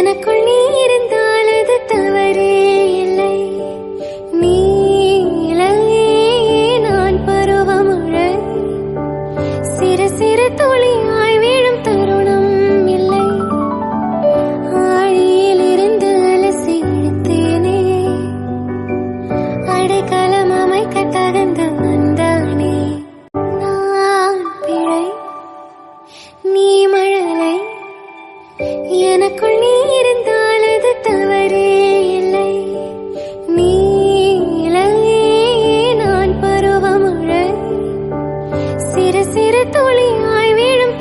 எனக்குள் நீ இருந்தால் அது தவறே இல்லை. நீ இலையே, நான் பருவமழை. சிறு சிறு துளியாய் வீழும் தருணம் இல்லை. ஆழியில் இருந்து அலசி எடுத்தேனே, அடைக்கலம் அமைக்க தகுந்த வந்தானே. நான் பிழை, நீ மழலை. எனக்குள் நீ இருந்தால் அது தவறே இல்லை. நீ இலையே, நான் பருவமழை. சிறு சிறு துளியாய் வீழும்